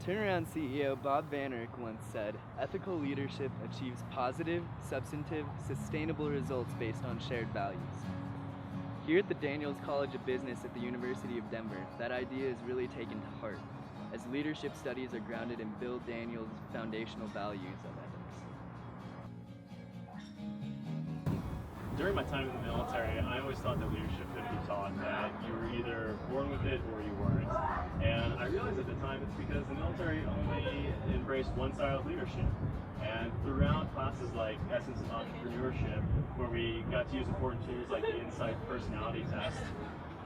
Turnaround CEO Bob Van Eyck once said, "Ethical leadership achieves positive, substantive, sustainable results based on shared values." Here at the Daniels College of Business at the University of Denver, that idea is really taken to heart, as leadership studies are grounded in Bill Daniels' foundational values of ethics. During my time in the military, I always thought that leadership could be taught, that you were either born with it or you weren't. And I realized at the time it's because the military only embraced one style of leadership. And throughout classes like Essence of Entrepreneurship, where we got to use important tools like the Insight Personality Test,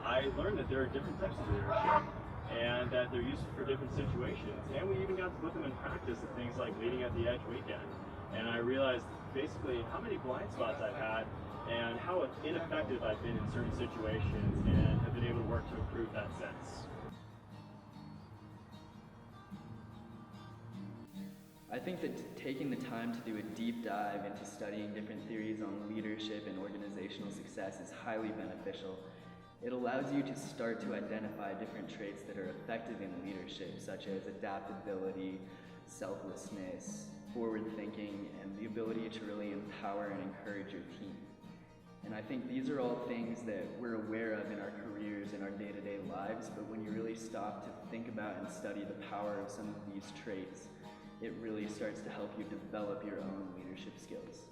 I learned that there are different types of leadership and that they're useful for different situations. And we even got to put them in practice at things like Leading at the Edge weekend. And I realized basically how many blind spots I've had and how ineffective I've been in certain situations, and have been able to work to improve that sense. I think that taking the time to do a deep dive into studying different theories on leadership and organizational success is highly beneficial. It allows you to start to identify different traits that are effective in leadership, such as adaptability, selflessness, forward thinking, and the ability to really empower and encourage your team. And I think these are all things that we're aware of in our careers, in our day-to-day lives, but when you really stop to think about and study the power of some of these traits, it really starts to help you develop your own leadership skills.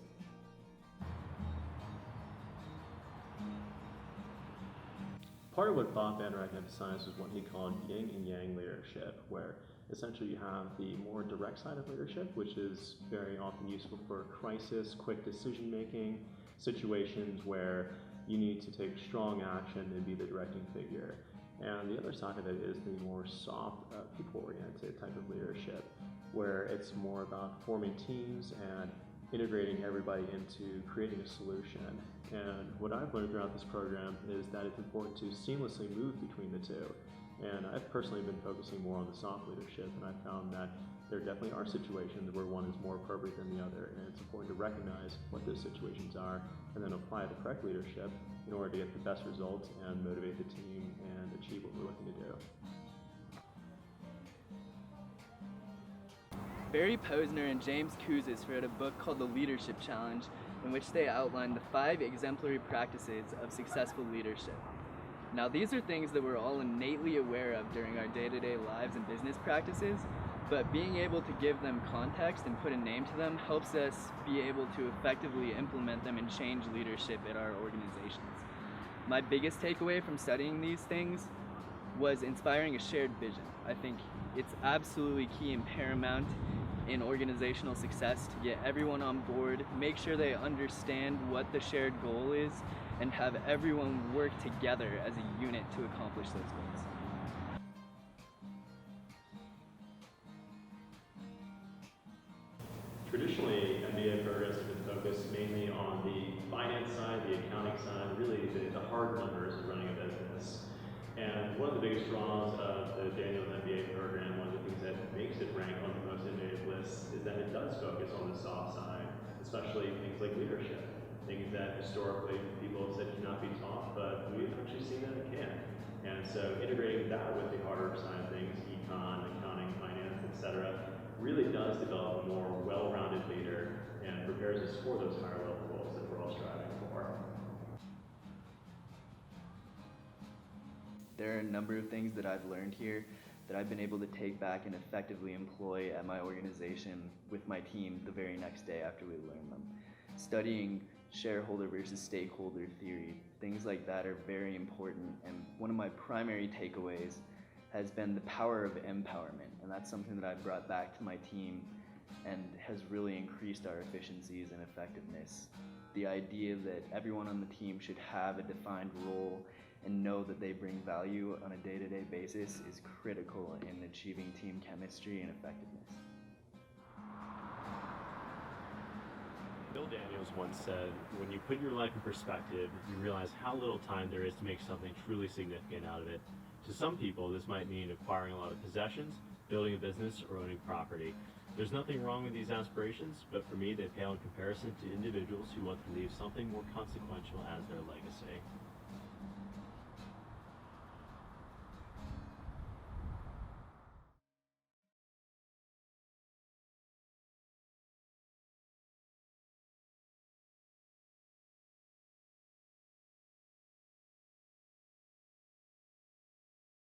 Part of what Bob Van Eyck emphasized was what he called yin and yang leadership, where essentially you have the more direct side of leadership, which is very often useful for crisis, quick decision making, situations where you need to take strong action and be the directing figure. And the other side of it is the more soft, people-oriented type of leadership, where it's more about forming teams and integrating everybody into creating a solution. And what I've learned throughout this program is that it's important to seamlessly move between the two. And I've personally been focusing more on the soft leadership, and I found that there definitely are situations where one is more appropriate than the other, and it's important to recognize what those situations are and then apply the correct leadership in order to get the best results and motivate the team and achieve what we're looking to do. Barry Posner and James Kouzes wrote a book called The Leadership Challenge, in which they outlined the 5 exemplary practices of successful leadership. Now, these are things that we're all innately aware of during our day-to-day lives and business practices, but being able to give them context and put a name to them helps us be able to effectively implement them and change leadership at our organizations. My biggest takeaway from studying these things was inspiring a shared vision. I think it's absolutely key and paramount in organizational success to get everyone on board, make sure they understand what the shared goal is, and have everyone work together as a unit to accomplish those goals. Traditionally, MBA programs have been focused mainly on the finance side, the accounting side, really the hard numbers of running a business. And one of the biggest draws of the Daniels MBA program, one of the things that makes it rank on the most innovative lists, is that it does focus on the soft side, especially things like leadership. Things that historically people have said cannot be taught, but we've actually seen that it can. And so integrating that with the harder side of things, econ, accounting, finance, etc., really does develop a more well-rounded leader and prepares us for those higher level roles that we're all striving for. There are a number of things that I've learned here that I've been able to take back and effectively employ at my organization with my team the very next day after we learn them. Studying shareholder versus stakeholder theory, things like that are very important, and one of my primary takeaways has been the power of empowerment, and that's something that I've brought back to my team and has really increased our efficiencies and effectiveness. The idea that everyone on the team should have a defined role and know that they bring value on a day-to-day basis is critical in achieving team chemistry and effectiveness. Bill Daniels once said, when you put your life in perspective, you realize how little time there is to make something truly significant out of it. To some people, this might mean acquiring a lot of possessions, building a business, or owning property. There's nothing wrong with these aspirations, but for me, they pale in comparison to individuals who want to leave something more consequential as their legacy.